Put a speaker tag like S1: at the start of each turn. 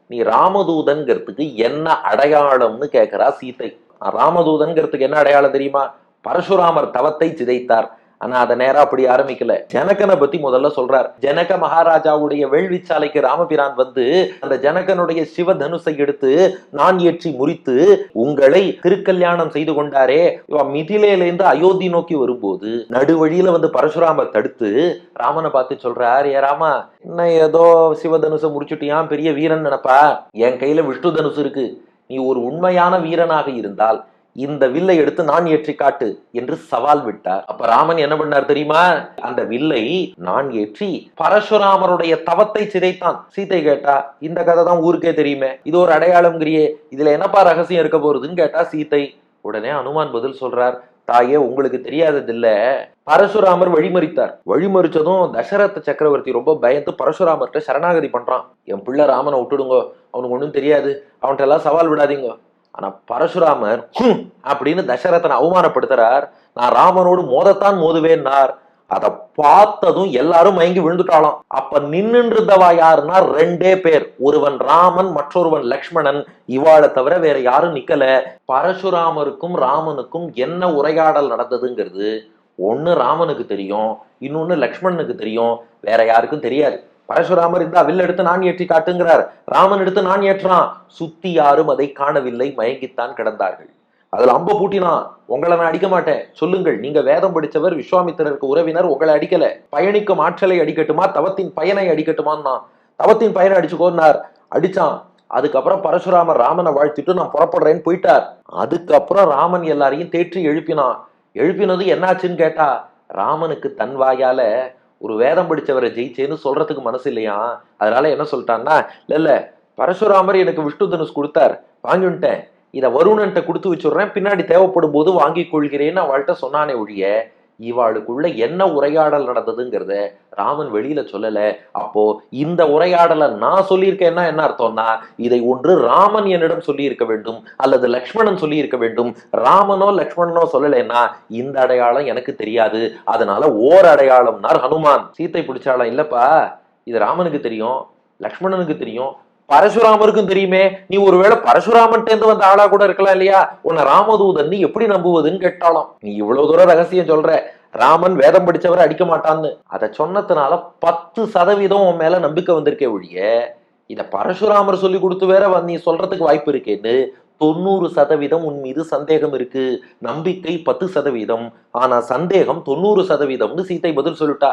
S1: நீ ராமதூதன்கிறதுக்கு என்ன அடையாளம்னு கேட்கிறா சீதை. ராமதூதன்கிறதுக்கு என்ன அடையாளம் தெரியுமா? பரசுராமர் தவத்தை சிதைத்தார். ஆனா அதை நேரா அப்படி ஆரம்பிக்கல. ஜனகனை பத்தி முதல்ல சொல்றார். ஜனக மகாராஜாவுடைய வேள்விச்சாலைக்கு ராமபிரான் வந்து அந்த ஜனகனுடைய சிவ தனுசை எடுத்து நான் ஏற்றி முறித்து உங்களை திருக்கல்யாணம் செய்து கொண்டாரே. மிதிலையில இருந்து அயோத்தி நோக்கி வரும்போது நடுவழியில வந்து பரசுராமர் தடுத்து ராமனை பார்த்து சொல்றார், ஏ ராமா, என்ன ஏதோ சிவதனுசை முடிச்சுட்டியான், பெரிய வீரன் நினைப்பா, என் கையில விஷ்ணு தனுசு இருக்கு. நீ ஒரு உண்மையான வீரனாக இருந்தால் இந்த வில்லை எடுத்து நான் ஏற்றி காட்டு என்று சவால் விட்டார். அப்ப ராமன் என்ன பண்ணார் தெரியுமா? அந்த வில்லை நான் ஏற்றி பரசுராமருடைய தவத்தை சிதைத்தான். சீதை கேட்டா, இந்த கதை தான் ஊருக்கே தெரியுமே, இது ஒரு அடையாளம்ங்கிறியே, இதுல என்னப்பா ரகசியம் இருக்க போறதுன்னு கேட்டா சீதை. உடனே அனுமான் பதில் சொல்றார், தாயே, உங்களுக்கு தெரியாதது இல்ல, பரசுராமர் வழிமறித்தார். வழிமறிச்சதும் தசரத சக்கரவர்த்தி ரொம்ப பயந்து பரசுராமர்கிட்ட சரணாகதி பண்றான். என் பிள்ளை ராமனை விட்டுடுங்க, அவனுக்கு ஒண்ணும் தெரியாது, அவன்கிட்ட எல்லாம் சவால் விடாதீங்க. ஆனா பரசுராமர் அப்படின்னு தசரதனை அவமானப்படுத்துறார். நான் ராமனோடு மோதத்தான் மோதுவேன்னார். அதை பார்த்ததும் எல்லாரும் மயங்கி விழுந்துட்டாலாம். அப்ப நின்றுந்தவா யாருன்னா ரெண்டே பேர், ஒருவன் ராமன், மற்றொருவன் லக்ஷ்மணன். இவாளை தவிர வேற யாரும் நிக்கல. பரசுராமருக்கும் ராமனுக்கும் என்ன உரையாடல் நடந்ததுங்கிறது ஒண்ணு ராமனுக்கு தெரியும், இன்னொன்னு லக்ஷ்மணனுக்கு தெரியும், வேற யாருக்கும் தெரியாது. பரசுராமர் இந்த வில் எடுத்து நான் ஏற்றி காட்டுங்கிறார், ராமன் எடுத்து நான் ஏற்றான். சுத்தி யாரும் அதை காணவில்லை, மயங்கித்தான் கிடந்தார்கள். அதுல அம்ப பூட்டினா, உங்களை நான் அடிக்க மாட்டேன், சொல்லுங்கள், நீங்க வேதம் படிச்சவர், விஸ்வாமித்திரருக்கு உறவினர், உங்களை அடிக்கல, பயணிக்கும் ஆற்றலை அடிக்கட்டுமா, தவத்தின் பயனை அடிக்கட்டுமான்னா, தவத்தின் பயனை அடிச்சுக்கோன்னார். அடிச்சான். அதுக்கப்புறம் பரசுராமர் ராமனை வாழ்த்திட்டு நான் புறப்படுறேன்னு போயிட்டார். அதுக்கப்புறம் ராமன் எல்லாரையும் தேற்றி எழுப்பினான். எழுப்பினது என்னாச்சுன்னு கேட்டா, ராமனுக்கு தன் வாயால ஒரு வேதம் படிச்சவரை ஜெயிச்சேன்னு சொல்றதுக்கு மனசு இல்லையா. அதனால என்ன சொல்லிட்டான்னா, இல்ல பரசுராமர் எனக்கு விஷ்ணு தனுஷ் கொடுத்தார், வாங்கிட்டேன், இதை வருணன்ட்ட கொடுத்து வச்சுடுறேன், பின்னாடி தேவைப்படும் போது வாங்கி கொள்கிறேன்னு அவள்கிட்ட சொன்னானே ஒழிய இவாளுக்குள்ள என்ன உரையாடல் நடந்ததுங்கிறத ராமன் வெளியில சொல்லல. அப்போ இந்த உரையாடலை நான் சொல்லியிருக்கேன்னா என்ன அர்த்தம்னா, இதை ஒன்று ராமன் என்னிடம் சொல்லி இருக்க வேண்டும், அல்லது லக்ஷ்மணன் சொல்லி இருக்க வேண்டும். ராமனோ லக்ஷ்மணனோ சொல்லலைன்னா இந்த அடையாளம் எனக்கு தெரியாது, அதனால ஓர் அடையாளம்னார் ஹனுமான். சீத்தை பிடிச்சாலும் இல்லப்பா, இது ராமனுக்கு தெரியும், லக்ஷ்மணனுக்கு தெரியும், பரசுராமருக்கும் தெரியுமே, நீ ஒருவேளை பரசுராமன் வந்த ஆளா கூட இருக்கலாம் இல்லையா, உன்னை ராமதூதன் நீ எப்படி நம்புவதுன்னு கேட்டாலும். நீ இவ்வளவு தூரம் ரகசியம் சொல்ற, ராமன் வேதம் படிச்சவரை அடிக்க மாட்டான்னு, அதை சொன்னதுனால 10% உன் மேல நம்பிக்கை வந்திருக்கே ஒழிய இத பரசுராமர் சொல்லி கொடுத்து வேற நீ சொல்றதுக்கு வாய்ப்பு இருக்கேன்னு 90% உன் மீது சந்தேகம் இருக்கு. நம்பிக்கை 10%, ஆனா சந்தேகம் 90%ன்னு சீத்தை பதில் சொல்லிட்டா.